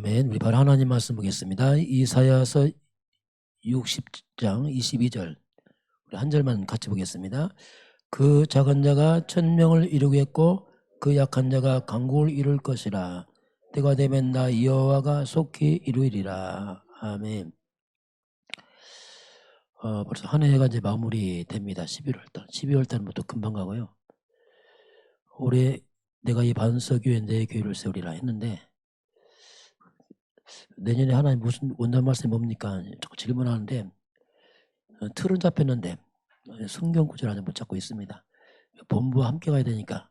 아멘. 우리 바로 하나님 말씀 보겠습니다. 이사야서 60장 22절 우리 한 절만 같이 보겠습니다. 그 작은 자가 천명을 이루겠고 그 약한 자가 강국을 이룰 것이라. 때가 되면 나 여호와가 속히 이루리라. 아멘. 벌써 한 해가 이제 마무리됩니다. 12월 달부터 금방 가고요. 올해 내가 이 반석교회 내 교회를 세우리라 했는데 내년에 하나님 무슨 원단 말씀이 뭡니까? 자꾸 질문하는데 틀은 잡혔는데 성경 구절 안에 못 잡고 있습니다. 본부와 함께 가야 되니까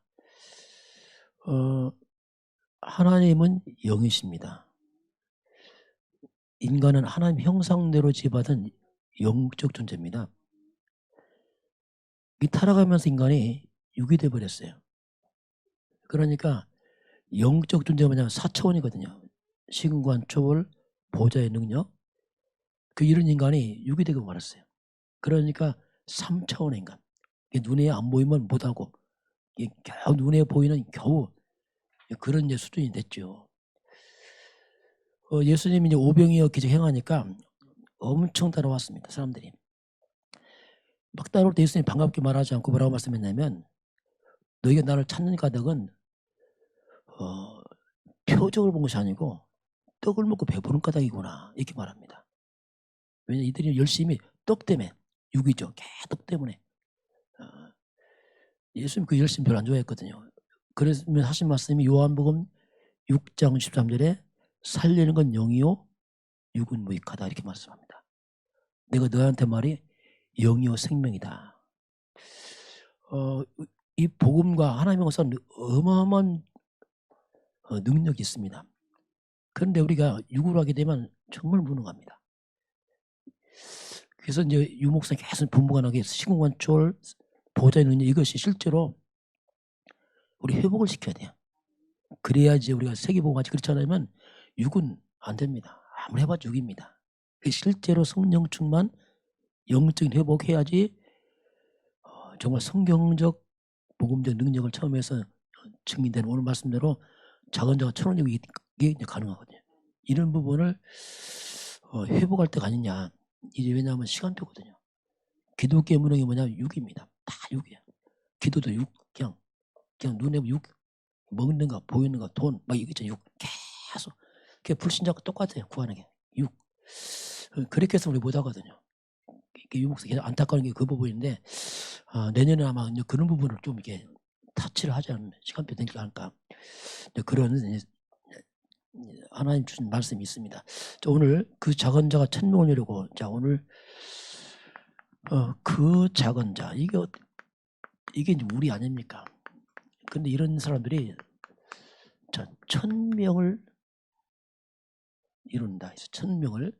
하나님은 영이십니다. 인간은 하나님 형상대로 지어받은 영적 존재입니다. 이 타락하면서 인간이 육이 되어버렸어요. 그러니까 영적 존재가 뭐냐면 4차원이거든요. 시근관 초월 보좌의 능력 이런 인간이 육이 되고 말았어요. 그러니까 3차원의 인간. 눈에 안 보이면 못하고 겨우 눈에 보이는 겨우 그런 이제 수준이 됐죠. 예수님이 이제 오병이어 기적 행하니까 엄청 따라왔습니다. 사람들이. 막 따라올 때 예수님이 반갑게 말하지 않고 뭐라고 말씀했냐면 너희가 나를 찾는 까닭은 표적을 본 것이 아니고 떡을 먹고 배부른 까닭이구나 이렇게 말합니다. 왜냐하면 이들이 열심히 떡 때문에 육이죠. 떡 때문에 예수님 그 열심 별로 안 좋아했거든요. 그래서 하신 말씀이 요한복음 6장 13절에 살리는 건 영이요 육은 무익하다 이렇게 말씀합니다. 내가 너한테 말이 영이요 생명이다. 이 복음과 하나님의 것은 어마어마한 능력이 있습니다. 그런데 우리가 육으로 하게 되면 정말 무능합니다. 그래서 이제 유목사님 계속 분부관하게 시공관초월 보좌의 능력 이것이 실제로 우리 회복을 시켜야 돼요. 그래야지 우리가 세계복음같이 그렇지 않으면 육은 안 됩니다. 아무리 해봐도 육입니다. 실제로 성령 충만 영적인 회복해야지 정말 성경적 복음적 능력을 처음 해서 증인되는 오늘 말씀대로 작은 자가 천원이고 이게 가능하거든요. 이런 부분을 회복할 때가 아니냐. 이제 왜냐하면 시간표거든요. 기독교의 무능이 뭐냐? 육입니다. 다 육이야. 기도도 육, 그냥 눈에 육, 먹는 거, 보이는 거, 돈, 막 이거 있잖아요. 육 계속. 그게 불신자가 똑같아요. 구하는 게 육. 그렇게 해서 우리 못 하거든요. 유목사 계속 안타까운 게 그 부분인데 내년에 아마 이제 그런 부분을 좀 이렇게 타치를 하지 않으면 시간표 되니까 할까. 그런 하나님 주신 말씀이 있습니다. 자, 오늘 그 작은 자가 천명을 이루고 자 오늘 그 작은 자 이게 이제 우리 아닙니까? 근데 이런 사람들이 자 1000명을 이룬다. 그래서 1000명을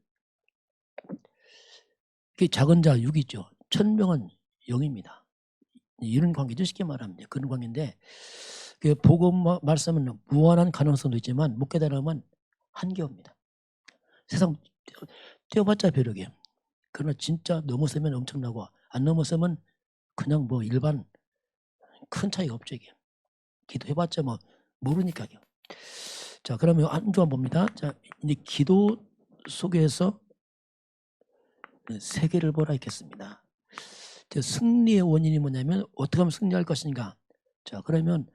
그 작은 자 6이죠. 1000명은 0입니다. 이런 관계죠. 쉽게 말하면 그런 관계인데 그 복음 말씀은 무한한 가능성도 있지만 못 깨달으면 한계입니다. 세상 뛰어봤자 벼락이에요. 그러나 진짜 넘어서면 엄청나고 안 넘어서면 그냥 뭐 일반 큰 차이가 없죠. 이게 기도해봤자 뭐 모르니까요. 자 그러면 한 주 한번 봅니다. 자 이제 기도 속에서 세계를 보라 했겠습니다. 승리의 원인이 뭐냐면 어떻게 하면 승리할 것인가. 자 그러면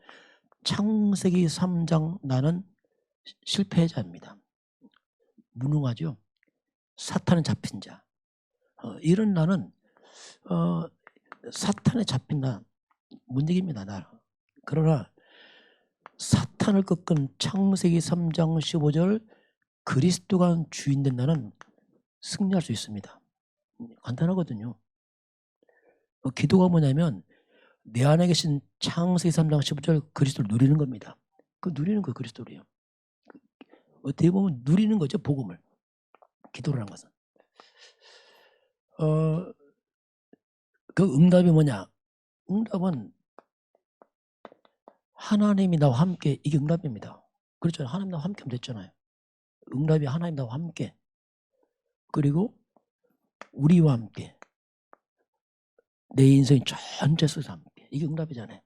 창세기 3장 나는 실패자입니다. 무능하죠. 사탄에 잡힌 자. 이런 나는 사탄에 잡힌 나 못 이깁니다. 나. 그러나 사탄을 꺾은 창세기 3장 15절 그리스도가 주인된 나는 승리할 수 있습니다. 간단하거든요. 기도가 뭐냐면 내 안에 계신 창세기 3장 15절 그리스도를 누리는 겁니다. 그 누리는 거 그리스도래요. 어떻게 보면 누리는 거죠. 복음을. 기도를 한 것은. 그 응답이 뭐냐? 응답은 하나님이 나와 함께 이게 응답입니다. 그렇죠. 하나님 나와 함께 하면 됐잖아요. 응답이 하나님 나와 함께 그리고 우리와 함께 내 인생 전체 속에서 함께 이게 응답이잖아요.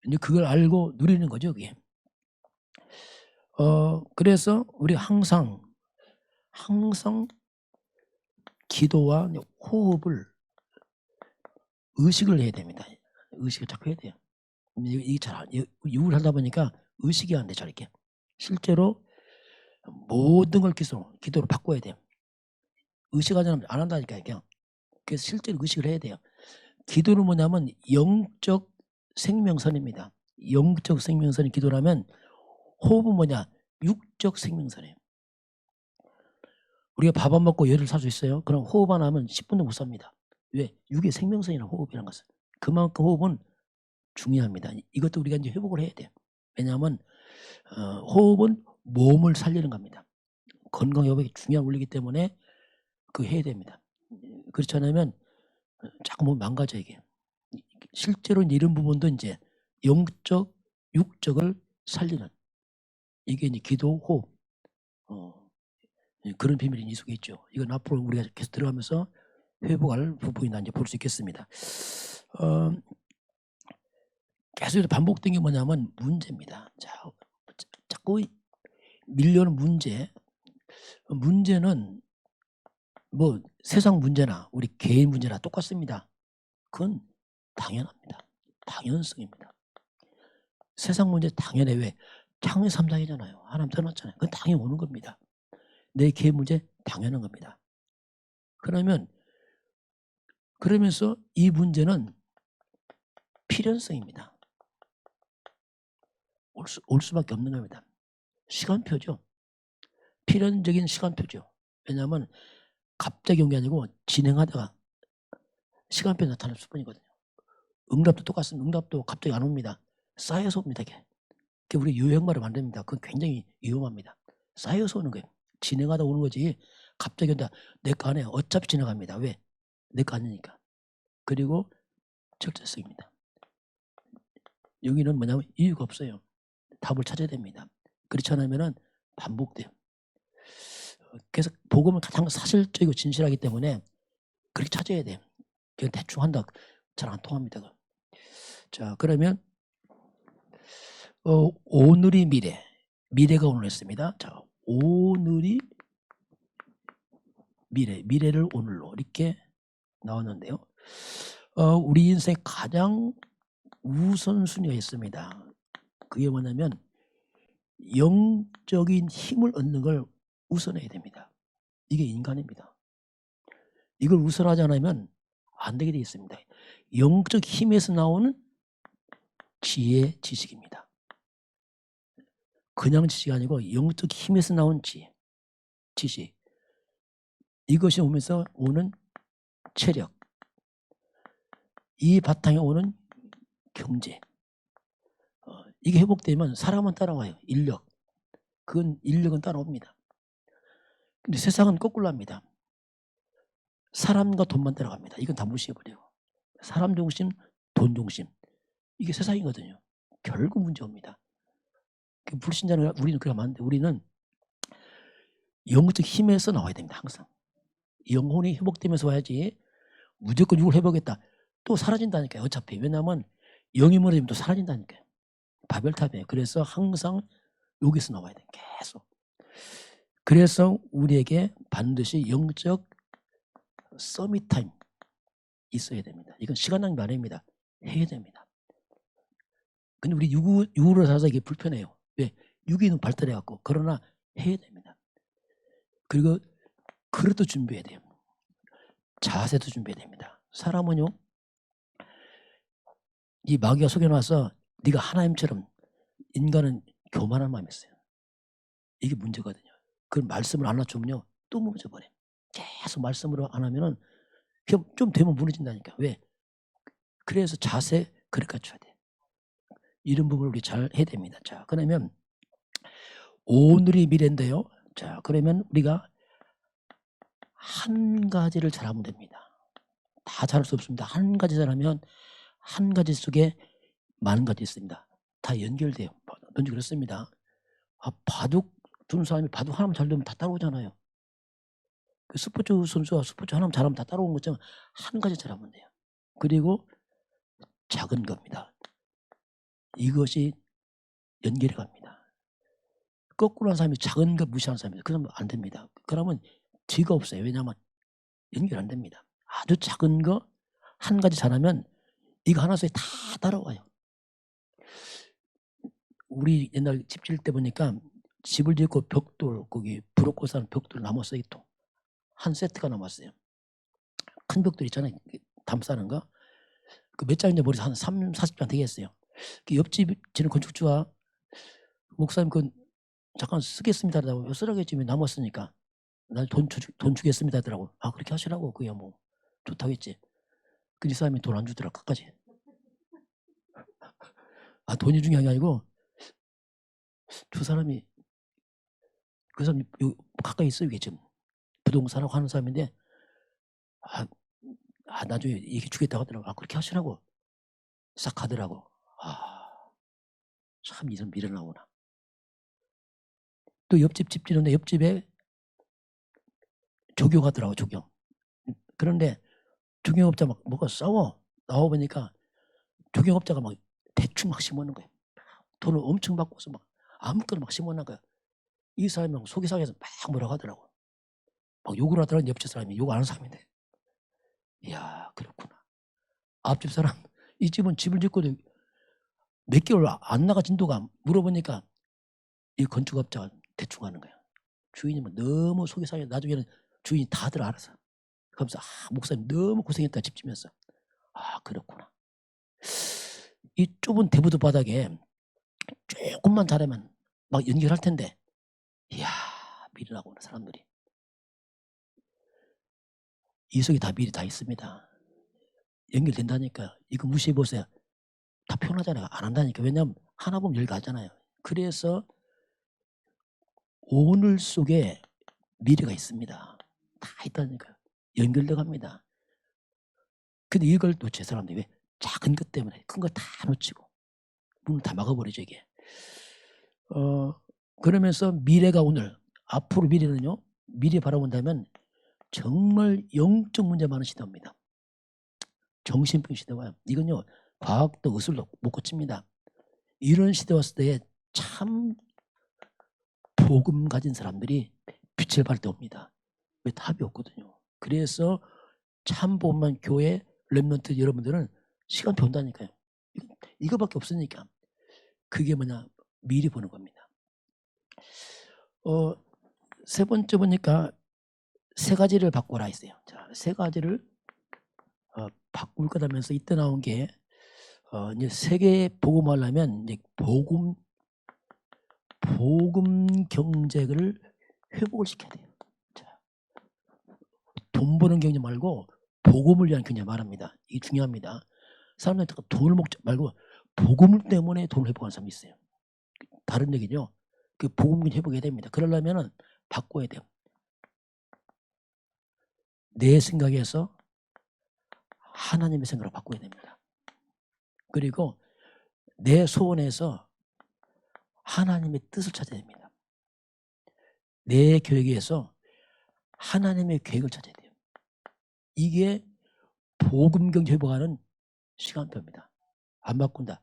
이제 그걸 알고 누리는 거죠. 그게. 그래서 우리 항상 기도와 호흡을 의식을 해야 됩니다. 의식을 자꾸 해야 돼요. 이게 육을 하다 보니까 의식이 안 돼, 잘 이렇게. 실제로 모든 걸 기도로 바꿔야 돼요. 의식하지 않으면 안 한다니까요. 그냥. 그래서 실제로 의식을 해야 돼요. 기도는 뭐냐면 영적 생명선입니다. 영적 생명선이 기도라면 호흡은 뭐냐? 육적 생명선이에요. 우리가 밥 안 먹고 열을 살 수 있어요? 그럼 호흡 안 하면 10분도 못 삽니다. 왜? 육의 생명선이나 호흡이라는 것은. 그만큼 호흡은 중요합니다. 이것도 우리가 이제 회복을 해야 돼요. 왜냐하면 호흡은 몸을 살리는 겁니다. 건강 회복이 중요한 원리이기 때문에 그거 해야 됩니다. 그렇지 않으면 자꾸 몸이 망가져 이게. 실제로 이런 부분도 이제 영적, 육적을 살리는 이게 이제 기도, 호흡 그런 비밀이 이 속에 있죠. 이건 앞으로 우리가 계속 들어가면서 회복할 부분이나 이제 볼 수 있겠습니다. 계속 반복된 게 뭐냐면 문제입니다. 자꾸 밀려오는 문제는 뭐 세상 문제나 우리 개인 문제나 똑같습니다. 그건 당연합니다. 당연성입니다. 세상 문제 당연해. 왜? 창의 3장이잖아요. 하나님 떠났잖아요. 그건 당연히 오는 겁니다. 내 개인 문제 당연한 겁니다. 그러면서 이 문제는 필연성입니다. 올 수밖에 없는 겁니다. 시간표죠. 필연적인 시간표죠. 왜냐하면 갑자기 온 게 아니고 진행하다가 시간표 나타날 수뿐이거든요. 응답도 똑같습니다. 응답도 갑자기 안 옵니다. 쌓여서 옵니다. 그게 우리 유형말을 만듭니다. 그건 굉장히 위험합니다. 쌓여서 오는 거예요. 진행하다 오는 거지 갑자기 온다. 내 거 안에 어차피 지나갑니다. 왜? 내 거 아니니까. 그리고 적절성입니다. 여기는 뭐냐면 이유가 없어요. 답을 찾아야 됩니다. 그렇지 않으면 반복돼요. 그래서 복음은 가장 사실적이고 진실하기 때문에 그렇게 찾아야 돼요. 그냥 대충 한다. 잘 안 통합니다. 자, 그러면 오늘이 미래가 오늘 했습니다. 자, 오늘이 미래를 오늘로 이렇게 나왔는데요. 우리 인생 가장 우선순위가 있습니다. 그게 뭐냐면 영적인 힘을 얻는 걸 우선해야 됩니다. 이게 인간입니다. 이걸 우선하지 않으면 안 되게 되어 있습니다. 영적 힘에서 나오는 지혜, 지식입니다. 그냥 지식이 아니고 영적 힘에서 나온 지혜, 지식. 이것이 오면서 오는 체력. 이 바탕에 오는 경제. 이게 회복되면 사람은 따라와요. 인력은 따라옵니다. 근데 세상은 거꾸로 합니다. 사람과 돈만 따라갑니다. 이건 다 무시해버려요. 사람 중심, 돈 중심. 이게 세상이거든요. 결국 문제입니다. 불신자는 우리는 그러면 안 돼. 우리는 영적 힘에서 나와야 됩니다. 항상. 영혼이 회복되면서 와야지 무조건 육을 회복했다. 또 사라진다니까요. 어차피. 왜냐하면 영이 무너지면 또 사라진다니까요. 바벨탑이에요. 그래서 항상 여기서 나와야 돼요. 계속. 그래서 우리에게 반드시 영적 서밋타임 있어야 됩니다. 이건 시간 낭비 아닙니다. 해야 됩니다. 근데 우리 육으로 살아서 이게 불편해요. 왜? 육이는 발달해갖고. 그러나 해야 됩니다. 그리고 그릇도 준비해야 돼요. 자세도 준비해야 됩니다. 사람은요, 이 마귀가 속여놔서 네가 하나님처럼 인간은 교만한 마음이 있어요. 이게 문제거든요. 그 말씀을 안 낮추면요, 또 무너져버려요. 계속 말씀으로 안 하면은 좀 되면 무너진다니까. 왜? 그래서 자세 그릇 갖춰야 돼. 이런 부분을 우리 잘 해야 됩니다. 자, 그러면 오늘이 미래인데요. 자, 그러면 우리가 한 가지를 잘하면 됩니다. 다 잘할 수 없습니다. 한 가지 잘하면 한 가지 속에 많은 가지 있습니다. 다 연결돼요. 먼저 그렇습니다. 바둑 두는 사람이 바둑 하나만 잘 두면 다 따라오잖아요. 그 스포츠 선수가 스포츠 하나만 잘하면 다 따라오는 것처럼 한 가지 잘하면 돼요. 그리고 작은 겁니다. 이것이 연결해 갑니다. 거꾸로 한 사람이 작은 거 무시하는 사람이에요. 그러면 안 됩니다. 그러면 뒤가 없어요. 왜냐하면 연결 안 됩니다. 아주 작은 거 한 가지 잘하면 이거 하나 씩 다 따라와요. 우리 옛날 집 지을 때 보니까 집을 짓고 벽돌 거기 브로커 사는 벽돌 남았어요. 또 한 세트가 남았어요. 큰 벽돌 있잖아요. 담 싸는 거. 그 몇 장인지 모르겠어요. 한 30-40장 되겠어요. 그 옆집 지는 건축주가 목사님 그 잠깐 쓰겠습니다라고 쓰라겠지 남았으니까 나 돈 주겠습니다 하더라고. 아 그렇게 하시라고. 그야 뭐 좋다고 했지. 그 사람이 돈 안 주더라 끝까지. 아 돈이 중요한 게 아니고 두 사람이 그 사람이 가까이 있어요. 이게 지금 부동산하고 하는 사람인데 나중에 얘기 주겠다고 하더라고. 아 그렇게 하시라고 싹 하더라고. 참 이런 미련 나오나. 또 옆집 집 지는데 옆집에 조교가더라고. 조교. 그런데 조경업자 막 뭐가 싸워. 나와보니까 조경업자가 막 대충 막 심어놓은 거예요. 돈을 엄청 받고서 막 아무거나 막 심어놓은 거야. 이 사람이 막 속이 상해서 막 뭐라고 하더라고. 막 욕을 하더라고. 옆집 사람이 욕 안 하는 사람인데. 이야 그렇구나. 앞집 사람 이 집은 집을 짓고도 몇 개월 안 나가 진도가 물어보니까 이 건축업자가 대충 하는 거야. 주인이 뭐 너무 속이 상해. 나중에는 주인이 다들 알아서. 그러면서 목사님 너무 고생했다 집 지면서. 그렇구나. 이 좁은 대부도 바닥에 조금만 잘하면 막 연결할 텐데 이야 미련하구나 사람들이. 이 속에 다 미리 다 있습니다. 연결된다니까. 이거 무시해보세요. 다 표현하잖아요. 안 한다니까. 왜냐하면 하나 보면 열 가잖아요. 그래서 오늘 속에 미래가 있습니다. 다 있다니까요. 연결돼 갑니다. 근데 이걸 놓쳐 사람들이 왜? 작은 것 때문에 큰 거 다 놓치고 문을 다 막아버리죠 이게. 그러면서 미래가 오늘 앞으로 미래는요. 미래 바라본다면 정말 영적 문제 많은 시대입니다. 정신병 시대와 이건요. 과학도 의술도 못 고칩니다. 이런 시대 왔을 때 참 복음 가진 사람들이 빛을 발할 때 옵니다. 왜 답이 없거든요. 그래서 참 복음만 교회 렘넌트 여러분들은 시간표 온다니까요. 이거밖에 없으니까. 그게 뭐냐 미리 보는 겁니다. 세 번째 보니까 세 가지를 바꿔라 했어요. 자, 세 가지를 바꿀 거라면서 이때 나온 게 이제 세계 복음하려면 이제 복음 경제를 회복을 시켜야 돼요. 자, 돈 버는 경제 말고 복음을 위한 경제 말합니다. 이게 중요합니다. 사람들이 돈을 먹지 말고 복음 때문에 돈을 회복하는 사람이 있어요. 다른 얘기죠. 그 복음 회복해야 됩니다. 그러려면 바꿔야 돼요. 내 생각에서 하나님의 생각을 바꿔야 됩니다. 그리고 내 소원에서 하나님의 뜻을 찾아야 됩니다. 내 계획에서 하나님의 계획을 찾아야 돼요. 이게 복음경 회복하는 시간표입니다. 안 바꾼다.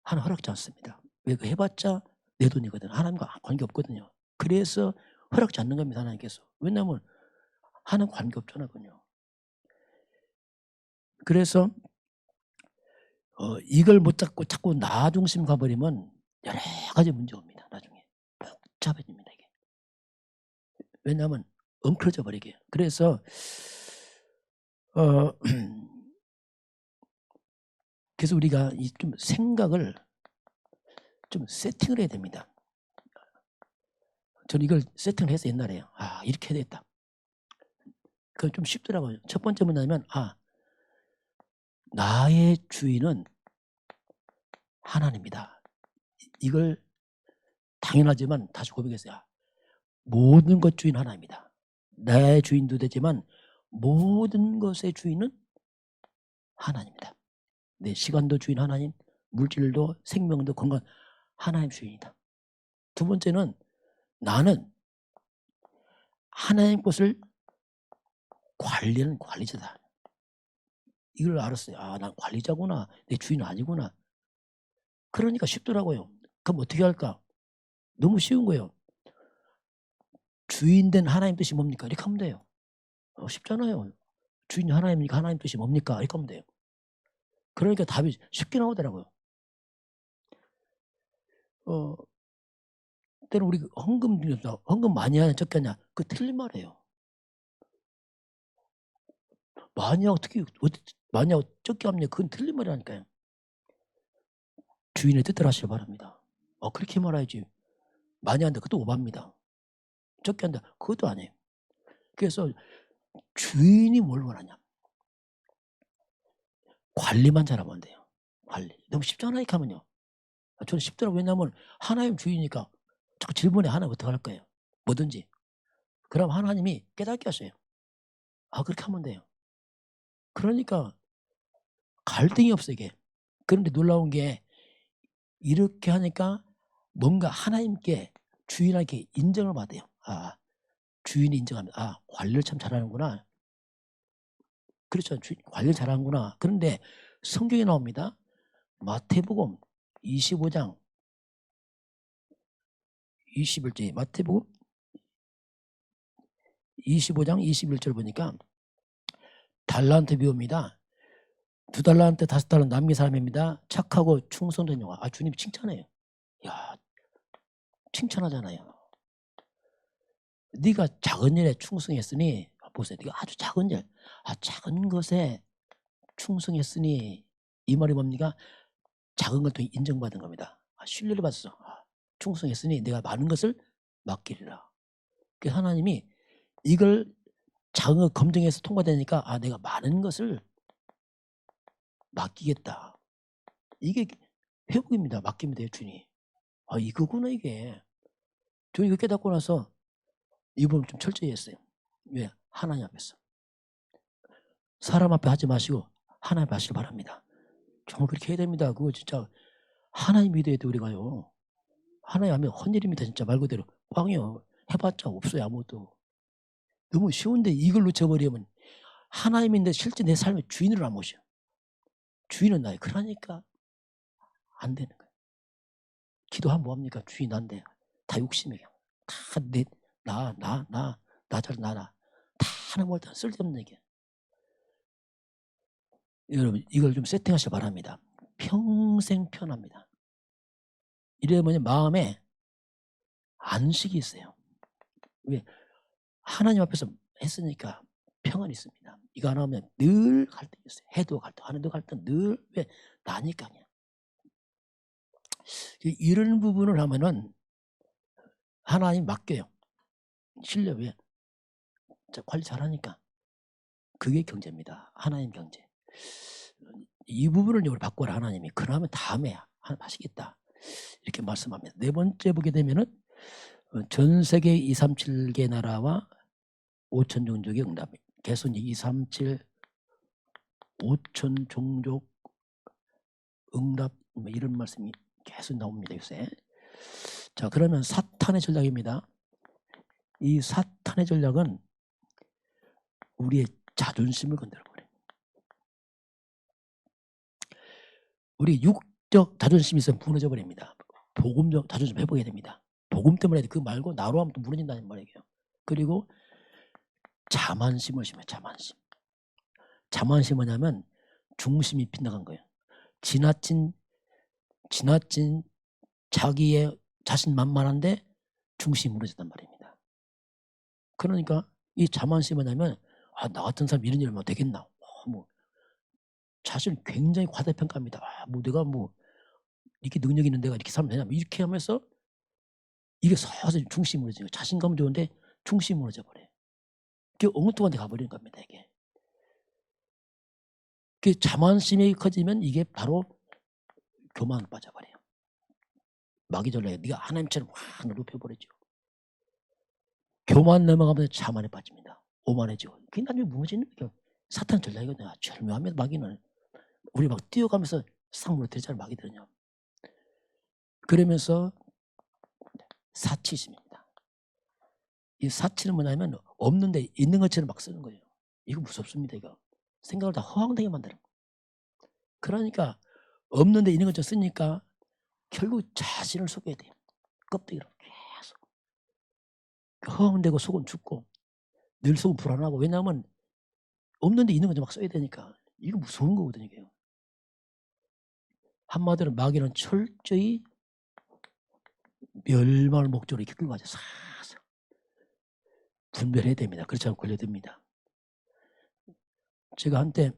하나 허락지 않습니다. 왜? 그 해봤자 내 돈이거든. 하나님과 관계없거든요. 그래서 허락지 않는 겁니다. 하나님께서. 왜냐하면 하나님 관계없잖아요. 그래서 이걸 못 잡고 자꾸 나 중심 가버리면 여러 가지 문제가 옵니다. 나중에 복잡해집니다. 이게. 왜냐하면 엉클어져 버리게. 그래서 그래서 우리가 좀 생각을 좀 세팅을 해야 됩니다. 저는 이걸 세팅을 해서 옛날에 이렇게 해야 되겠다. 그건 좀 쉽더라고요. 첫 번째 뭐냐면 나의 주인은 하나님이다. 이걸 당연하지만 다시 고백했어요. 모든 것 주인 하나입니다. 나의 주인도 되지만 모든 것의 주인은 하나님입니다. 내 시간도 주인 하나님, 물질도 생명도 건강 하나님 주인이다. 두 번째는 나는 하나님 것을 관리하는 관리자다. 이걸 알았어요. 난 관리자구나. 내 주인은 아니구나. 그러니까 쉽더라고요. 그럼 어떻게 할까? 너무 쉬운 거예요. 주인된 하나님 뜻이 뭡니까? 이렇게 하면 돼요. 쉽잖아요. 주인 하나님이니까 하나님 뜻이 뭡니까? 이렇게 하면 돼요. 그러니까 답이 쉽게 나오더라고요. 때는 우리 헌금 많이 하냐 적게 하냐 그 틀린 말이에요. 많이 하고 많이 하고 적게 하면 그건 틀린 말이라니까요. 주인의 뜻대로 하시길 바랍니다. 그렇게 말해야지. 많이 한다 그것도 오바입니다. 적게 한다 그것도 아니에요. 그래서 주인이 뭘 원하냐. 관리만 잘하면 돼요. 관리. 너무 쉽잖아요. 이렇게 하면요. 저는 쉽더라고요. 왜냐하면 하나님 주인이니까 자꾸 질문에 하나님 어떻게 할 거예요. 뭐든지. 그럼 하나님이 깨닫게 하셔요. 그렇게 하면 돼요. 그러니까 갈등이 없어 이게. 그런데 놀라운 게 이렇게 하니까 뭔가 하나님께 주인에게 인정을 받아요. 주인이 인정합니다. 관리를 참 잘하는구나. 그렇죠. 관리를 잘하는구나. 그런데 성경에 나옵니다. 마태복음 25장 21절 마태복음 25장 21절 보니까 달란트 비유입니다. 2달란트 5달란트 남긴 사람입니다. 착하고 충성된 영화. 주님이 칭찬해요. 야, 칭찬하잖아요. 네가 작은 일에 충성했으니 보세요. 네가 아주 작은 일, 작은 것에 충성했으니 이 말이 뭡니까? 작은 걸 통해 인정받은 겁니다. 신뢰를 받았어. 충성했으니 내가 많은 것을 맡기리라. 그 하나님이 이걸 작은 거 검증해서 통과되니까 내가 많은 것을 맡기겠다. 이게 회복입니다. 맡기면 돼요, 주님. 이거구나 이게. 저는 이거 깨닫고 나서 이 부분 좀 철저히 했어요. 왜? 하나님 앞에서. 사람 앞에 하지 마시고 하나님 앞에 하시길 바랍니다. 정말 그렇게 해야 됩니다. 그거 진짜 하나님 믿어야 돼 우리가요. 하나님 하면 헌일입니다. 진짜 말 그대로. 꽝이요. 해봤자 없어요 아무것도. 너무 쉬운데 이걸 놓쳐버리면 하나님인데 실제 내 삶의 주인을 안 모셔. 주인은 나예요. 그러니까 안 되는 거예요. 기도하면 뭐합니까? 주인 난데 다 욕심이에요. 다 나 잘 나라. 다 하나님 올 때 쓸데없는 얘기예요. 여러분 이걸 좀 세팅하시기 바랍니다. 평생 편합니다. 이러면 마음에 안식이 있어요. 왜? 하나님 앞에서 했으니까 평안이 있습니다. 이거 안 하면 늘 갈등이 있어요. 해도 갈등, 안 해도 갈등, 늘 왜? 나니까 그냥. 이런 부분을 하면은 하나님 맡겨요. 신뢰 왜? 관리 잘하니까. 그게 경제입니다. 하나님 경제. 이 부분을 우리 바꿔라 하나님이. 그러면 다음에 하시겠다. 이렇게 말씀합니다. 네 번째 보게 되면은 전 세계 237개 나라와 5천 종족의 응답. 계속 237 5천 종족 응답 이런 말씀이 계속 나옵니다. 요새. 자 그러면 사탄의 전략입니다. 이 사탄의 전략은 우리의 자존심을 건드려버려요. 우리 육적 자존심이 있으면 무너져 버립니다. 복음적 자존심 회복해야 됩니다. 복음 때문에 그 말고 나로 하면 또 무너진다는 말이에요. 그리고 자만심을 심어요. 자만심. 자만심 뭐냐면 중심이 빗나간 거예요. 지나친 자기의 자신만만한데 중심이 무너졌단 말입니다. 그러니까 이 자만심 뭐냐면 나 같은 사람 이런 일을 하면 되겠나. 자신을 굉장히 과대평가합니다. 내가 이렇게 능력이 있는 내가 이렇게 살면 되냐. 이렇게 하면서 이게 서서히 중심이 무너져요. 자신감은 좋은데 중심이 무너져 버려요. 그게 엉뚱한 데 가버리는 겁니다. 이게. 자만심이 커지면 이게 바로 교만으로 빠져버려요. 마귀 전략에 네가 하나님처럼 확 높여버리죠. 교만 넘어가면 자만에 빠집니다. 오만해지고. 그게 나중에 무너지는 거예요. 사탄 전략이거든요. 절묘하면 마귀는. 우리 막 뛰어가면서 싹 무너뜨리잖아요. 마귀들은요. 그러면서 사치심입니다. 이 사치는 뭐냐면 없는데 있는 것처럼 막 쓰는 거예요. 이거 무섭습니다. 이거. 생각을 다 허황되게 만드는 거예요. 그러니까 없는데 있는 것처럼 쓰니까 결국 자신을 속여야 돼요. 껍데기로 계속 허황되고 속은 죽고 늘 속은 불안하고, 왜냐하면 없는데 있는 거 막 써야 되니까. 이거 무서운 거거든요. 이게요. 한마디로 마귀는 철저히 멸망을 목적으로 이렇게 끌고 가죠. 사서 분별해야 됩니다. 그렇지 않으면 걸려듭니다. 제가 한때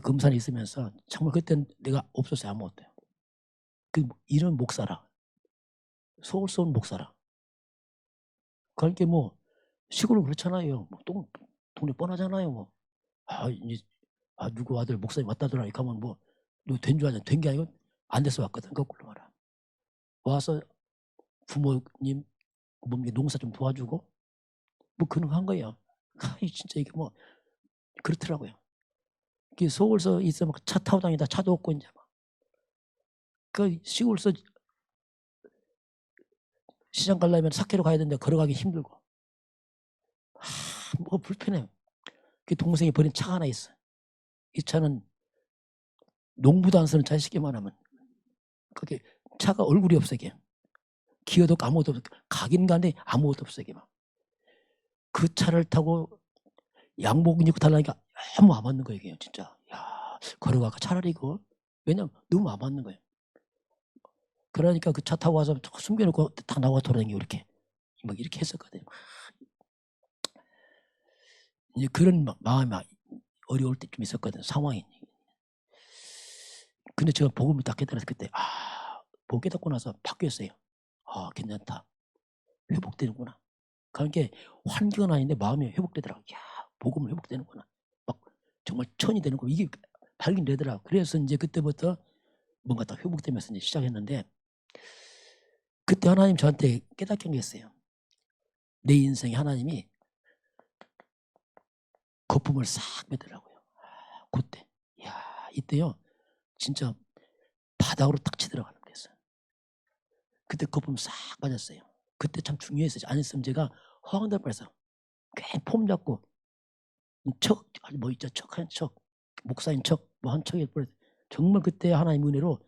금산에 있으면서 정말 그때는 내가 없었어요. 아무것도요. 그 이런 목사라, 서울서 온 목사라. 그러니까 뭐 시골은 그렇잖아요. 뭐 동네 뻔하잖아요. 뭐 이제 누구 아들 목사님 왔다더라 이렇게 하면 뭐 누구 된 줄 아냐. 된 게 아니고 안 돼서 왔거든. 거꾸로 말하. 와서 부모님 농사 좀 도와주고 뭐 그런 거 한 거예요. 진짜 이게 뭐 그렇더라고요. 서울서 있어 막 차 타고 다니다 차도 없고 이제 막 그 시골서 시장 가려면 사케로 가야 되는데 걸어가기 힘들고 뭐 불편해요. 그 동생이 버린 차가 하나 있어. 이 차는 농부도 안 쓰는 차 시기만 하면 그게 차가 얼굴이 없어. 이게 기어도 아무것도 없어. 가긴 가는데 아무것도 없어. 이게 막 그 차를 타고 양복 입고 달라니까 너무 안 맞는 거예요. 이게 진짜. 야, 걸어가가 차라리 이거. 왜냐면 너무 안 맞는 거예요. 그러니까 그 차 타고 와서 숨겨놓고 다 나와 돌아다니고 이렇게 막 이렇게 했었거든요. 이제 그런 마음이 어려울 때 좀 있었거든. 상황이. 근데 제가 복음을 딱 깨달아서 그때 복음 깨닫고 나서 바뀌었어요. 괜찮다. 회복되는구나. 그러니까 환경은 아닌데 마음이 회복되더라고요. 야, 복음은 회복되는구나. 막 정말 천이 되는구나. 이게 발견되더라고요. 그래서 이제 그때부터 뭔가 딱 회복되면서 이제 시작했는데, 그때 하나님 저한테 깨닫게 한 게 있어요. 내 인생에 하나님이 거품을 싹 빼더라고요. 그때. 야, 이때요. 진짜 바닥으로 탁 치들어가는 데서. 그때 거품 싹 빠졌어요. 그때 참 중요했어요. 안 했으면 제가 허황될 뻔해서 괜히 폼 잡고 뭐 있죠, 한 척, 목사인 척, 뭐 한 척일 뻔했어요. 정말 그때 하나님 은혜로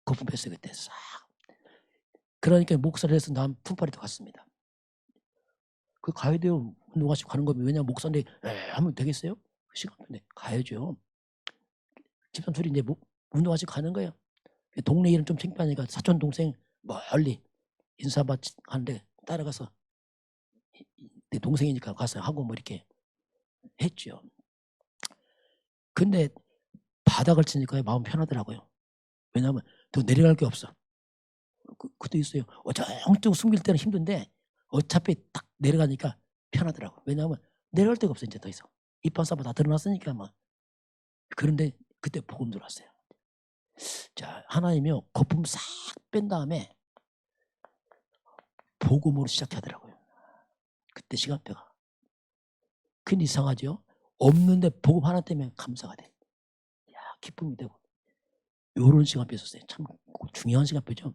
거품 뺐어요. 그때 싹. 그러니까 목사를 해서 난 품팔이도 갔습니다. 그 가야 돼요. 운동하시고 가는 거면. 왜냐면 목사인데 하면 되겠어요? 그 시간인데 가야죠. 집사람 둘이 이제 운동하시고 가는 거예요. 동네 일은 좀 창피하니까 사촌 동생 멀리 인사받는데 따라가서 내 동생이니까 가서 하고 뭐 이렇게 했죠. 근데 바닥을 치니까 마음 편하더라고요. 왜냐하면 더 내려갈 게 없어. 그것도 있어요. 어정쩡 숨길 때는 힘든데 어차피 딱 내려가니까 편하더라고. 왜냐하면 내려갈 데가 없어. 이제 더 이상 이빨사바 다 드러났으니까 뭐. 그런데 그때 복음 들어왔어요. 자, 하나님이요 거품 싹 뺀 다음에 복음으로 시작하더라고요. 그때 시간표가. 근데 이상하죠. 없는데 복음 하나 때문에 감사가 돼. 야, 기쁨이 되고. 요런 시간표 있었어요. 참 중요한 시간표죠.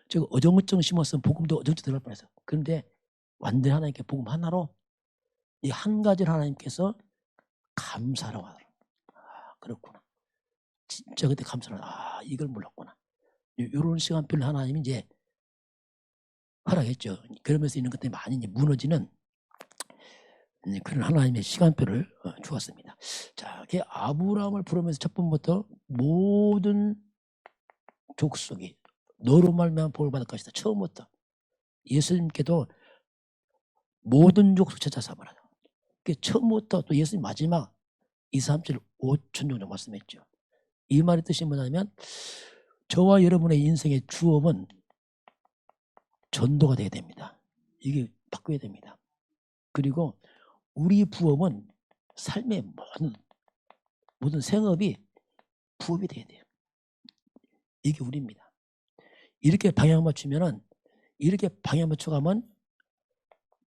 제가 어정쩡 심었으면 복음도 어정쩡 들어갈 뻔했어요. 그런데 완전히 하나님께 복음 하나로 이 한 가지를 하나님께서 감사라고 하더라고요. 그렇구나. 진짜 그때 감사를 이걸 몰랐구나. 요런 시간표를 하나님이 이제 허락했죠. 그러면서 있는 것들이 많이 이제 무너지는 그런 하나님의 시간표를 주었습니다. 자, 아브라함을 부르면서 첫 번부터 모든 족속이 너로 말미암아 복을 받을 것이다. 처음부터 예수님께도 모든 족속 제자 삼으라. 처음부터 또 예수님 마지막 2, 3절 5천 정도 말씀했죠. 이 말의 뜻이 뭐냐면 저와 여러분의 인생의 주업은 전도가 돼야 됩니다. 이게 바꿔야 됩니다. 그리고 우리 부업은 삶의 모든 생업이 부업이 돼야 돼요. 이게 우리입니다. 이렇게 방향 맞추면은, 이렇게 방향 맞춰가면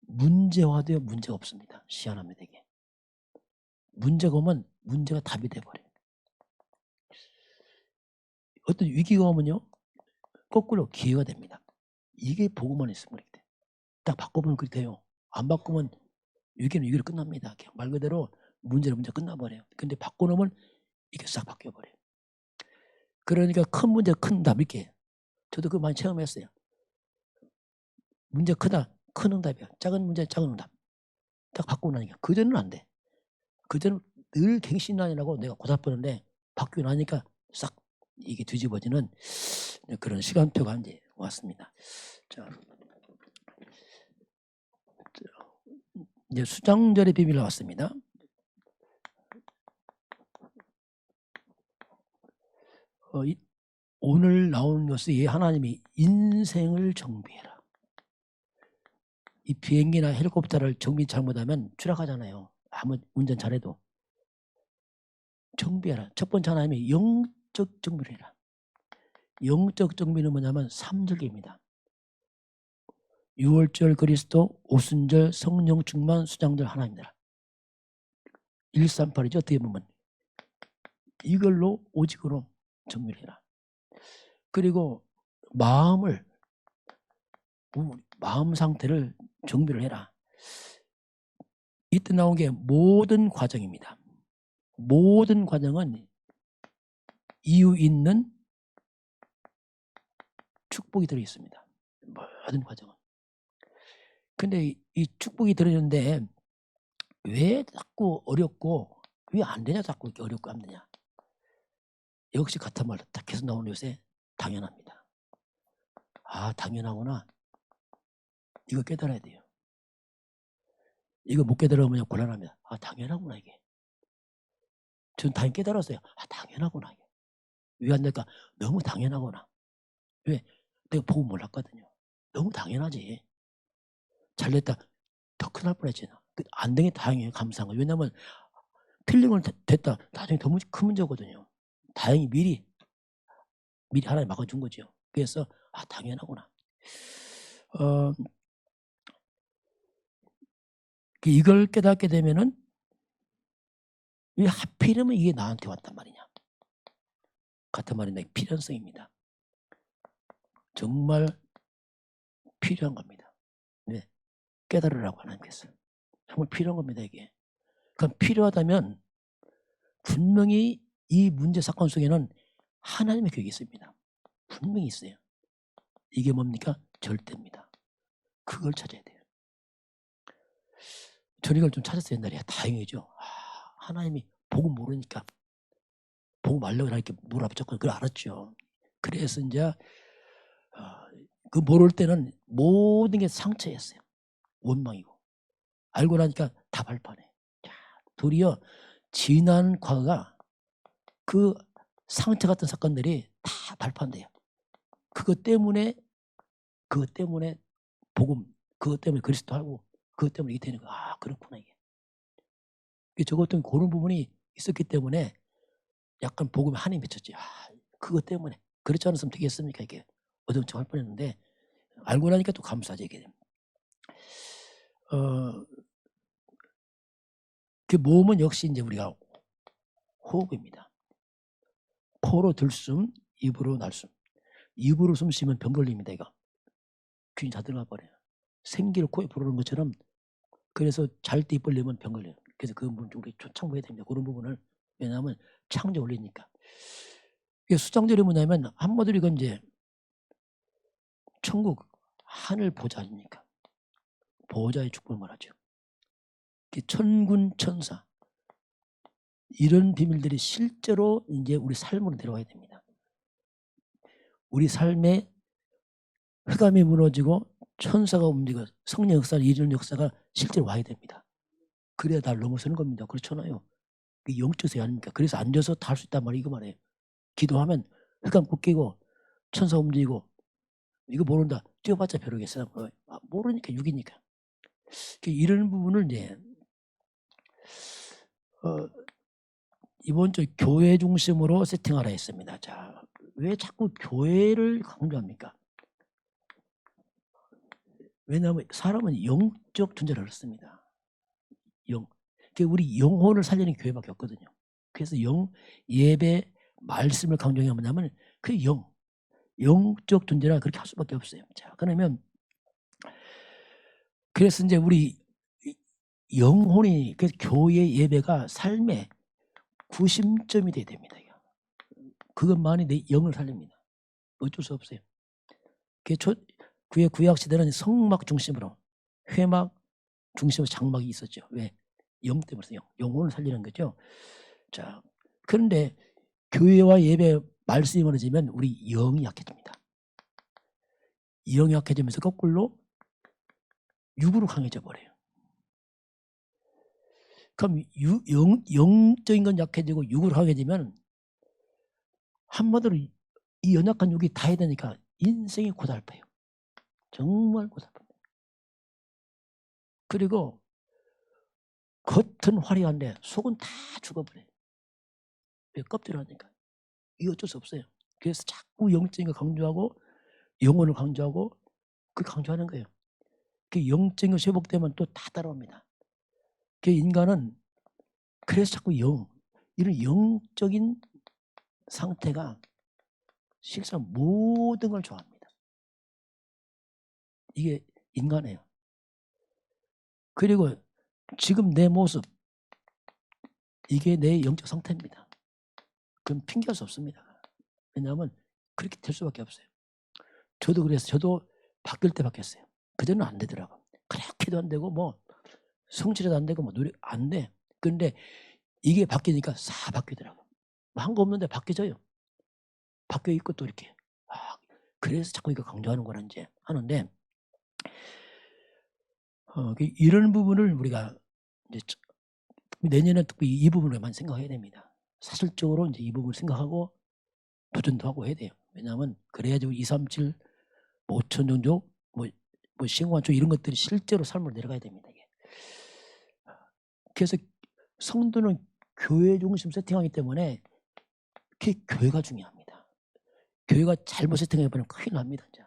문제화되어 문제가 없습니다. 시원합니다. 이게 문제가 오면 문제가 답이 돼버려요. 어떤 위기가 오면요 거꾸로 기회가 됩니다. 이게 복음만 있으면 그렇게 돼요. 딱 바꿔보면 그렇게 돼요. 안 바꾸면 위기는 위기로 끝납니다. 그냥 말 그대로 문제는 문제 끝나버려요. 근데 바꿔놓으면 이게 싹 바뀌어버려요. 그러니까 큰 문제 큰 답 이렇게 저도 그거 많이 체험했어요. 문제 크다, 큰 응답이야. 작은 문제, 작은 응답. 딱 바꾸고 나니까. 그전에는 안 돼. 그전에는 늘 갱신난이라고 내가 고답하는데 바뀌고 나니까 싹 이게 뒤집어지는 그런 시간표가 이제 왔습니다. 자, 이제 수장절의 비밀 나왔습니다. 오늘 나온 것이 하나님이 인생을 정비해라. 이 비행기나 헬리콥터를 정비 잘못하면 추락하잖아요. 아무 운전 잘해도. 정비해라. 첫 번째 하나님이 영적 정비를 해라. 영적 정비는 뭐냐면 3절기입니다. 6월절 그리스도, 오순절 성령 충만, 수장절 하나님이라. 138이죠. 어떻게 보면. 이걸로 오직으로 정비를 해라. 그리고 마음 상태를 정비를 해라. 이때 나온 게 모든 과정입니다. 모든 과정은 이유 있는 축복이 들어있습니다. 모든 과정은. 근데 이 축복이 들어있는데 왜 자꾸 어렵고 왜 안 되냐, 자꾸 이렇게 어렵고 안 되냐. 역시 같은 말로 딱 계속 나오는 요새 당연합니다. 아, 당연하구나. 이거 깨달아야 돼요. 이거 못 깨달으면 곤란합니다. 아, 당연하구나 이게. 전 당연히 깨달았어요. 아, 당연하구나 이게. 왜 안 될까? 너무 당연하구나. 왜? 내가 보고 몰랐거든요. 너무 당연하지. 잘됐다. 더 큰일 날 뻔했잖아. 안 되게 다행이에요. 감사한 거. 왜냐면 필링을 됐다. 나중에 더 큰 문제거든요. 다행히 미리 하나님 막아준 거죠. 그래서 아, 당연하구나. 이걸 깨닫게 되면은 왜 하필이면 이게 나한테 왔단 말이냐. 같은 말인데 필연성입니다. 정말 필요한 겁니다. 네. 깨달으라고 하나님께서. 정말 필요한 겁니다, 이게. 그럼 필요하다면 분명히 이 문제 사건 속에는 하나님의 계획이 있습니다. 분명히 있어요. 이게 뭡니까? 절대입니다. 그걸 찾아야 돼요. 저는 이걸 좀 찾았어요, 옛날에. 다행이죠. 아, 하나님이 보고 모르니까 보고 말려고 이렇게 물어봤죠. 그걸 알았죠. 그래서 이제 그 모를 때는 모든 게 상처였어요. 원망이고. 알고 나니까 다 발판해. 자, 도리어 지난 과거가 그 상처 같은 사건들이 다 발판돼요. 그것 때문에 복음, 그것 때문에 그리스도 하고, 그것 때문에 이게 되는 거야. 아, 그렇구나 이게. 저것도 그런 부분이 있었기 때문에 약간 복음에 한이 맺혔지. 아, 그것 때문에. 그렇지 않았으면 되겠습니까 이게. 어정쩡할 뻔했는데 알고 나니까 또 감사하지 이게. 그 모음은 역시 이제 우리가 호흡입니다. 코로 들숨, 입으로 날숨. 입으로 숨 쉬면 병 걸립니다 이거. 균이 다 들어가 버려요. 생기를 코에 불어넣는 것처럼. 그래서 잘 때 입 벌리면 병 걸려요. 그래서 그 부분 우리 참고해야 됩니다. 그런 부분을. 왜냐하면 창조 올리니까. 수장절이 뭐냐면 한마디로 이건 이제 천국 하늘 보좌 아닙니까? 보좌의 축복을 말하죠. 천군 천사 이런 비밀들이 실제로 이제 우리 삶으로 들어와야 됩니다. 우리 삶에 흑암이 무너지고 천사가 움직여 성령 역사를 이루는 역사가 실제로 와야 됩니다. 그래야 날 넘어서는 겁니다. 그렇잖아요. 영적이 아닙니까? 그래서 앉아서 다 할 수 있단 말이에요. 이거 말이에요. 기도하면 흑암 꺾이고 천사 움직이고 이거 모른다. 뛰어봤자 벼르겠어. 모르니까 육이니까. 이런 부분을 이제 이번 주 교회 중심으로 세팅하라 했습니다. 자, 왜 자꾸 교회를 강조합니까? 왜냐하면 사람은 영적 존재를 얻습니다. 우리 영혼을 살리는 교회밖에 없거든요. 그래서 예배, 말씀을 강조한 게 뭐냐면 그 영적 존재라 그렇게 할 수밖에 없어요. 자, 그러면 그래서 이제 우리 영혼이 그 교회 예배가 삶의 구심점이 돼야 됩니다. 그것만이 내 영을 살립니다. 어쩔 수 없어요. 그의 구약 시대는 성막 중심으로 회막 중심으로 장막이 있었죠. 왜? 영 때문에 영혼을 살리는 거죠. 자, 그런데 교회와 예배 말씀이 멀어지면 우리 영이 약해집니다. 영이 약해지면서 거꾸로 육으로 강해져 버려요. 그럼 영적인 건 약해지고 육으로 강해지면 한마디로 이 연약한 육이 다 해야 되니까 인생이 고달퍼요. 정말 고달픕니다. 그리고 겉은 화려한데 속은 다 죽어버려요. 왜? 껍질을 하니까. 이거 어쩔 수 없어요. 그래서 자꾸 영적인 걸 강조하고 영혼을 강조하고 그 강조하는 거예요. 그 영적인 것이 회복되면 또 다 따라옵니다. 그 인간은 그래서 자꾸 이런 영적인 상태가 실상 모든 걸 좋아합니다. 이게 인간이에요. 그리고 지금 내 모습 이게 내 영적 상태입니다. 그럼 핑계할 수 없습니다. 왜냐하면 그렇게 될 수밖에 없어요. 저도 그래서 저도 바뀔 때 바뀌었어요. 그전에는 안 되더라고. 그렇게도 안 되고 뭐 성실해도 안 되고 뭐 노력 안 돼. 그런데 이게 바뀌니까 싹 바뀌더라고. 한 거 없는데 바뀌져요. 바뀌어 있고 또 이렇게. 그래서 자꾸 이거 강조하는 거라 이제 하는데 이런 부분을 우리가 이제 내년에 특히 이 부분을만 생각해야 됩니다. 사실적으로 이제 이 부분을 생각하고 도전도 하고 해야 돼요. 왜냐하면 그래야지 237, 5천 정도, 뭐 시공간초 이런 것들이 실제로 삶으로 내려가야 됩니다. 이게. 그래서 성도는 교회 중심 세팅하기 때문에 그게 교회가 중요합니다. 교회가 잘못 세팅해버리면 큰일 납니다. 이제.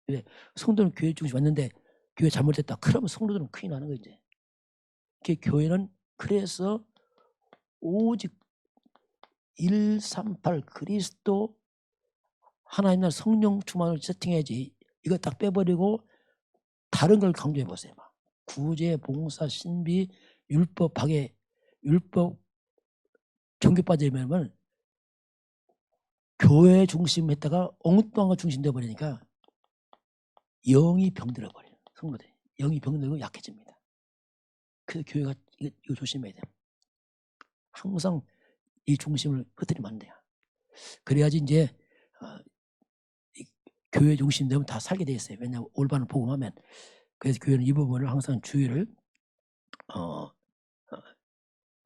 왜? 성도는 교회 중심 왔는데 교회 잘못됐다. 그러면 성도들은 큰일 나는 거죠. 이제. 교회는 그래서 오직 138 그리스도 하나님 나라 성령 충만을 세팅해야지. 이거 딱 빼버리고 다른 걸 강조해 보세요. 구제, 봉사, 신비, 율법, 박해, 율법, 종교 빠지면 교회 중심 했다가 엉뚱한 거 중심 되어버리니까 영이 병들어 버려요. 성도들이. 영이 병들고 약해집니다. 그래서 교회가 이거 조심해야 돼요. 항상 이 중심을 흐트리면 안 돼요. 그래야지 이제 교회 중심 되면 다 살게 돼 있어요. 왜냐하면 올바른 복음하면. 그래서 교회는 이 부분을 항상 주의를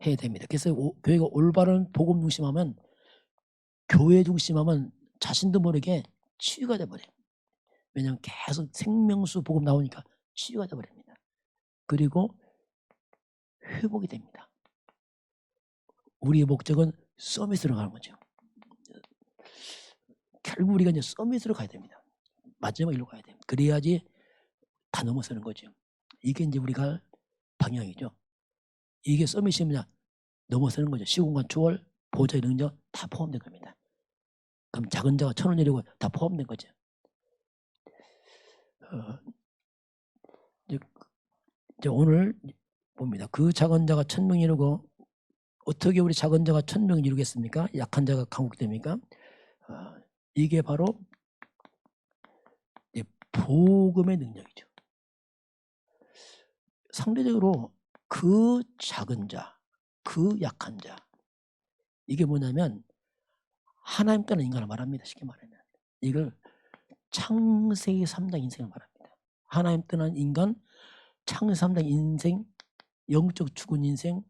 해야 됩니다. 그래서 교회가 올바른 복음 중심하면 교회 중심하면 자신도 모르게 치유가 돼버려요. 왜냐하면 계속 생명수 복음 나오니까 치유가 돼버립니다. 그리고 회복이 됩니다. 우리의 목적은 서밋으로 가는 거죠. 결국 우리가 이제 서밋으로 가야 됩니다. 마지막 일로 가야 됩니다. 그래야지 다 넘어서는 거죠. 이게 이제 우리가 방향이죠. 이게 서밋이 뭐냐? 넘어서는 거죠. 시공간 초월, 보좌의 능력 다 포함된 겁니다. 그럼 작은 자가 1,000원 이르고 다 포함된 거죠. 이제 오늘 봅니다. 그 작은 자가 1,000명 이루고 어떻게 우리 작은 자가 1,000명 이루겠습니까? 약한 자가 강국됩니까? 이게 바로 복음의 능력이죠. 상대적으로 그 작은 자, 그 약한 자 이게 뭐냐면 하나님 떠난 인간을 말합니다. 쉽게 말하면 이걸 창세기 3장 인생을 말합니다. 하나님 떠난 인간, 창세기 3장 인생, 영적 죽은 인생,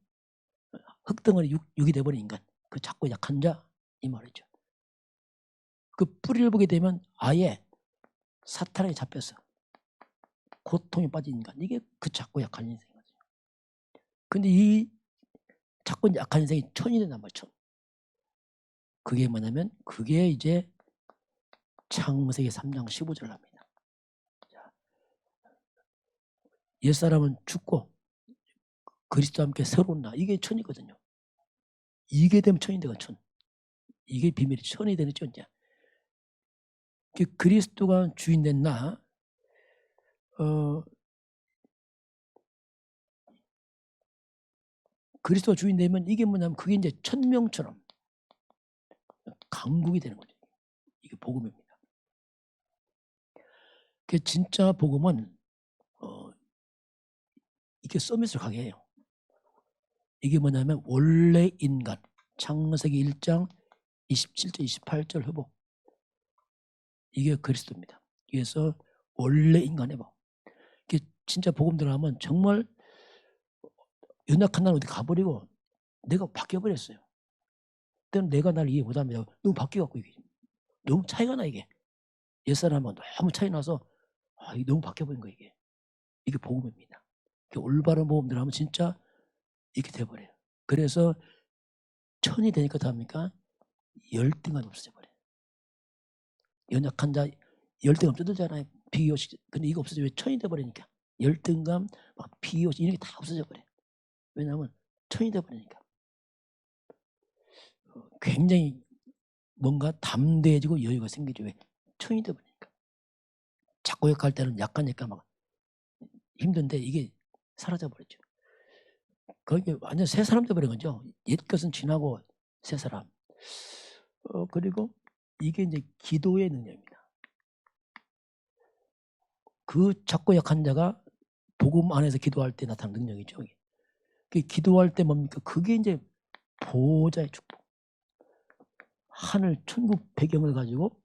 흙덩어리 육이 돼버린 인간, 그 작고 약한 자 이 말이죠. 그 뿌리를 보게 되면 아예 사탄에 잡혀서 고통에 빠진 인간, 이게 그 작고 약한 인생이거든요. 근데 이 작고 약한 인생이 천이 된단 말이죠. 그게 뭐냐면 그게 이제 창세기 3장 15절 합니다. 옛사람은 죽고 그리스도와 함께 새로운 나, 이게 천이거든요. 이게 되면 천이 되고 천. 이게 비밀이 천이 되는 천이야. 그리스도가 주인 된 나, 그리스도가 주인 되면 이게 뭐냐면 그게 이제 천명처럼 강국이 되는 거죠. 이게 복음입니다. 그 진짜 복음은 이게 서밋을 가게 해요. 이게 뭐냐면 원래 인간, 창세기 1장 27절 28절 회복. 이게 그리스도입니다. 그래서 원래 인간 회복. 이게 진짜 복음 들어가면 정말 연약한 나는 어디 가버리고 내가 바뀌어버렸어요. 그때는 내가 나를 이해 못합니다. 너무 바뀌어갖고 이게 너무 차이가 나 이게. 옛사람은 너무 차이 나서 이게 너무 바뀌어버린 거예요 이게. 이게 복음입니다. 올바른 복음 들어가면 진짜 이렇게 돼버려요. 그래서 천이 되니까 답니까? 열등감이 없어져 버려요. 연약한 자 열등감 뜯어잖아요. 비교식. 근데 이거 없어져. 왜? 천이 돼버리니까. 열등감, 막 비교식 이런 게 다 없어져 버려요. 왜냐하면 천이 돼버리니까. 굉장히 뭔가 담대해지고 여유가 생기죠. 왜? 천이 돼버리니까. 작고역할 때는 약하니까 막 힘든데 이게 사라져버렸죠. 그게 완전 새 사람 돼버린 거죠. 옛 것은 지나고 새 사람. 그리고 이게 이제 기도의 능력입니다. 그 작고 약한 자가 복음 안에서 기도할 때 나타나는 능력이죠. 그 기도할 때 뭡니까? 그게 이제 보호자의 축복. 하늘 천국 배경을 가지고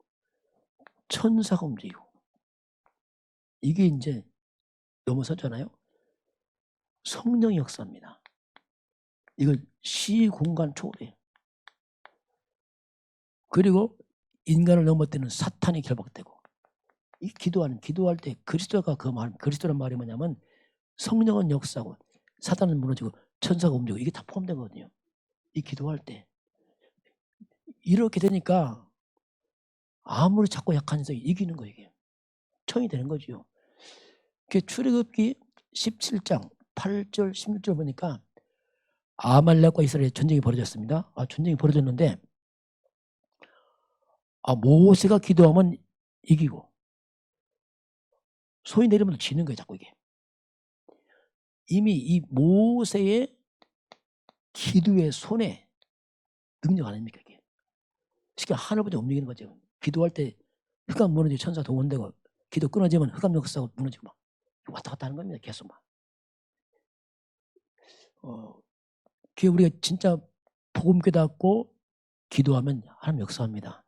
천사가 움직이고 이게 이제 넘어섰잖아요. 성령의 역사입니다. 이걸 시공간 초월해요. 그리고 인간을 넘어뜨리는 사탄이 결박되고 이 기도할 때 그리스도가 그리스도란 말이 뭐냐면 성령은 역사고 사탄은 무너지고 천사가 움직이고 이게 다 포함되거든요. 이 기도할 때 이렇게 되니까 아무리 작고 약한 자가 이기는 거예요. 이게 천이 되는 거죠. 출애굽기 17장 8절 16절 보니까 아말렉과 이스라엘 전쟁이 벌어졌습니다. 전쟁이 벌어졌는데 모세가 기도하면 이기고 소위 내리면 지는 거예요. 자꾸 이게. 이미 이 모세의 기도의 손에 능력 아닙니까 이게. 쉽게 하늘부터 움직이는 거죠. 기도할 때 흑암 무너지고 천사 동원되고 기도 끊어지면 흑암 역사가 무너지고 막 왔다 갔다 하는 겁니다. 계속 막. 그게 우리가 진짜 복음 깨닫고 기도하면 하나님 역사합니다.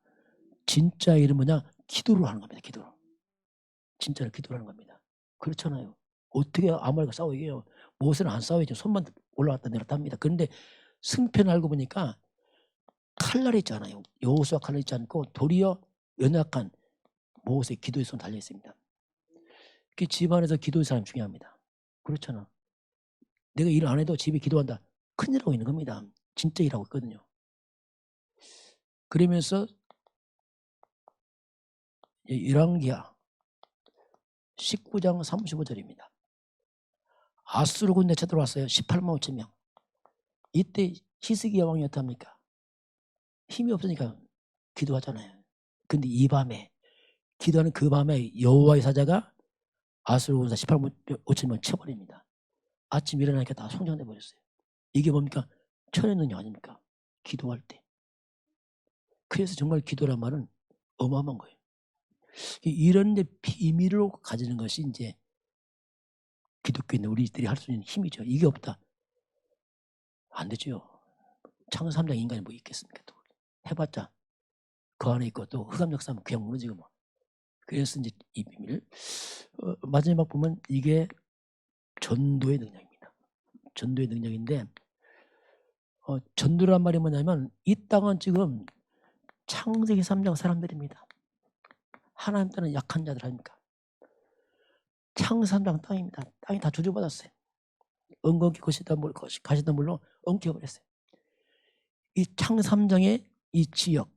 진짜 이름 뭐냐? 기도로 하는 겁니다. 기도로. 진짜로 기도로 하는 겁니다. 그렇잖아요. 어떻게 아말렉과 싸워 이겨요? 모세는 안 싸워야죠. 손만 올라갔다 내렸다 합니다. 그런데 승패는 알고 보니까 칼날이 있잖아요. 여호수아 칼날이 있지 않고 도리어 연약한 모세의 기도의 손 달려 있습니다. 그 집안에서 기도의 사람 중요합니다. 그렇잖아. 내가 일 안 해도 집에 기도한다. 큰일 하고 있는 겁니다. 진짜 일하고 있거든요. 그러면서 열왕기하 19장 35절입니다. 아수르 군대 쳐들어왔어요. 18만 5천 명. 이때 히스기야 왕이 어떻습니까? 힘이 없으니까 기도하잖아요. 근데 이 밤에 기도하는 그 밤에 여호와의 사자가 아수르 군사 18만 5천 명 쳐버립니다. 아침 일어나니까 다 송장돼 버렸어요. 이게 뭡니까? 천의 능력 아닙니까? 기도할 때. 그래서 정말 기도란 말은 어마어마한 거예요. 이런 데 비밀로 가지는 것이 이제 기독교인 우리들이 할 수 있는 힘이죠. 이게 없다. 안 되죠. 창세 3장 인간이 뭐 있겠습니까? 또 해봤자 그 안에 있고 또 흑암 역사하면 그냥 무너지고 뭐. 그래서 이제 이 비밀 마지막 보면 이게 전도의 능력입니다. 전도의 능력인데 전도란 말이 뭐냐면 이 땅은 지금 창세기 3장 사람들입니다. 하나님 따는 약한 자들 아닙니까? 창세 3장 땅입니다. 땅이 다 주주받았어요. 엉겅퀴 가시던 물로 엉켜버렸어요. 이 창세 3장의 이 지역,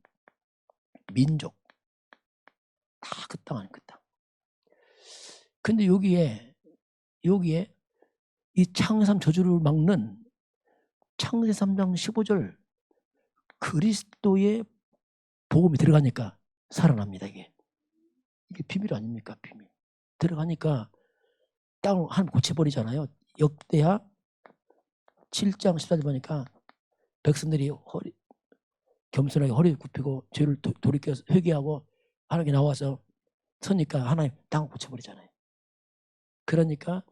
민족 다 그 땅 아닙니까? 그 땅. 근데 여기에 이 창세 3 저주를 막는 창세 3장 15절 그리스도의 복음이 들어가니까 살아납니다. 이게 비밀 아닙니까? 비밀. 들어가니까 땅을 하나님 고쳐버리잖아요. 역대하 7장 14절 보니까 백성들이 겸손하게 허리 굽히고 죄를 돌이켜 회개하고 하나님께 나와서 서니까 하나님 땅 고쳐버리잖아요. 그러니까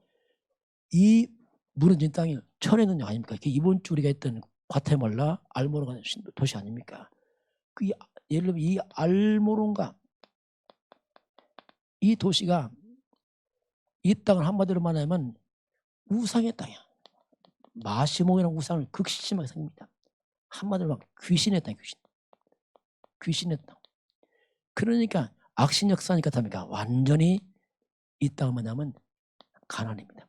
이 무너진 땅이 천혜는 아닙니까? 이번 주 우리가 했던 과테말라 알모로가 도시 아닙니까? 예를 들면 이 알모론가 이 도시가 이 땅을 한마디로 말하면 우상의 땅이야. 마시몽이라는 우상을 극심하게 섬깁니다. 한마디로 막 귀신의 땅, 귀신의 땅. 그러니까 악신 역사니까 답니까? 완전히 이 땅은 뭐냐면 가난입니다.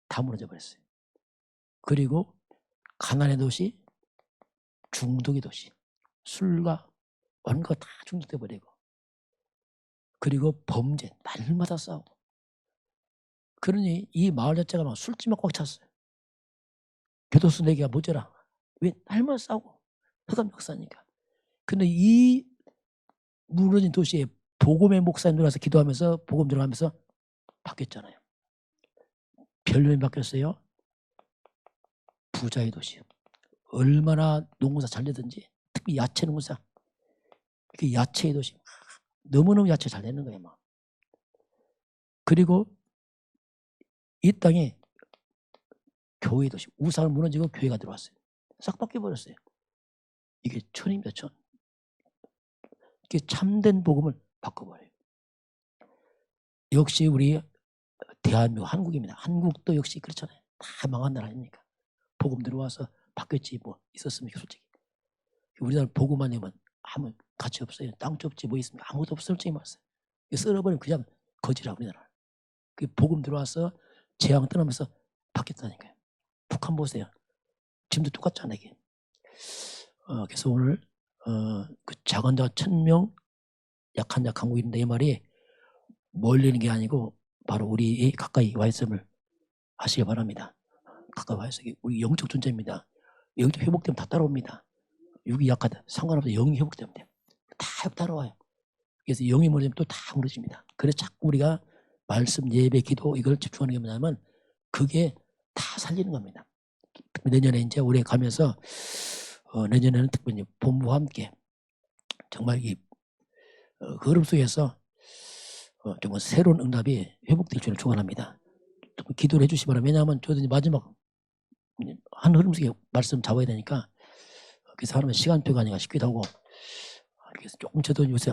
다 무너져 버렸어요. 그리고 가난의 도시, 중독의 도시, 술과 원과 다 중독돼 버리고, 그리고 범죄 날마다 싸우고. 그러니 이 마을 자체가 막 술집만 꽉 찼어요. 교도소 4개가 모자라. 왜? 날마다 싸우고 흑암 역사니까. 근데 이 무너진 도시에 복음의 목사님들 와서 기도하면서 복음 들어가면서 바뀌었잖아요. 별명이 바뀌었어요. 부자의 도시. 얼마나 농구사 잘 되든지, 특히 야채 농구사, 그 야채의 도시. 너무너무 야채 잘 되는 거예요. 막. 그리고 이 땅에 교회의 도시, 우상을 무너지고 교회가 들어왔어요. 싹 바뀌어버렸어요. 이게 천입니다, 천. 이게 참된 복음을 바꿔버려요. 역시 우리 대한민국, 한국입니다. 한국도 역시 그렇잖아요. 다 망한 나라 아닙니까? 복음 들어와서 바뀌었지 뭐 있었습니까? 솔직히 우리나라 복음 아니면 아무 가치 없어요. 땅도 없지 뭐 있습니까? 아무것도 없어. 솔직히 말했어요. 썰어버리면 그냥 거지라 우리나라. 그 복음 들어와서 재앙 떠나면서 바뀌었다니까요. 북한 보세요. 지금도 똑같잖아요. 이게. 그래서 오늘 그 작은 자 1000명, 약한 자 강국인데 이 말이 멀리 있는 게 아니고 바로 우리 가까이 와 있음을 하시기 바랍니다. 가까이 와 있어. 우리 영적 존재입니다. 영적 회복되면 다 따라옵니다. 육이 약하다 상관없어요. 영이 회복되면 돼요. 다 따라와요. 그래서 영이 무너지면 또 다 무너집니다. 그래서 자꾸 우리가 말씀, 예배, 기도 이걸 집중하는 게 뭐냐면 그게 다 살리는 겁니다. 내년에 이제 올해 가면서 내년에는 특별히 본부와 함께 정말 이 걸음 속에서 정말 새로운 응답이 회복될 줄을 축원합니다. 기도를 해주시 바랍니다. 왜냐하면 저도 이제 마지막 한 흐름 속에 말씀 잡아야 되니까 그래서 하나님 시간표가 아닌가 싶기도 하고 그래서 조금 저도 요새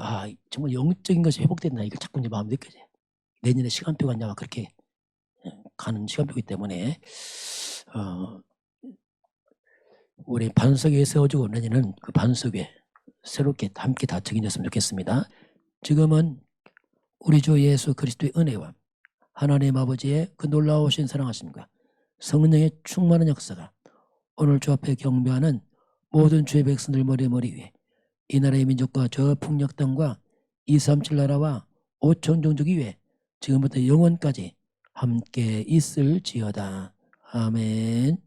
정말 영적인 것이 회복된다 이걸 자꾸 이제 마음이 느껴져요. 내년에 시간표가 아마 그렇게 가는 시간표이기 때문에 우리 반석 위에 세워주고 내년은 그 반석 위에 새롭게 함께 다 적용됐으면 좋겠습니다. 지금은 우리 주 예수 그리스도의 은혜와 하나님 아버지의 그 놀라우신 사랑하심과 성령의 충만한 역사가 오늘 주 앞에 경배하는 모든 주의 백성들 머리 위에 이 나라의 민족과 저 풍력 땅과 237 나라와 5천 종족 위에 지금부터 영원까지 함께 있을지어다. 아멘.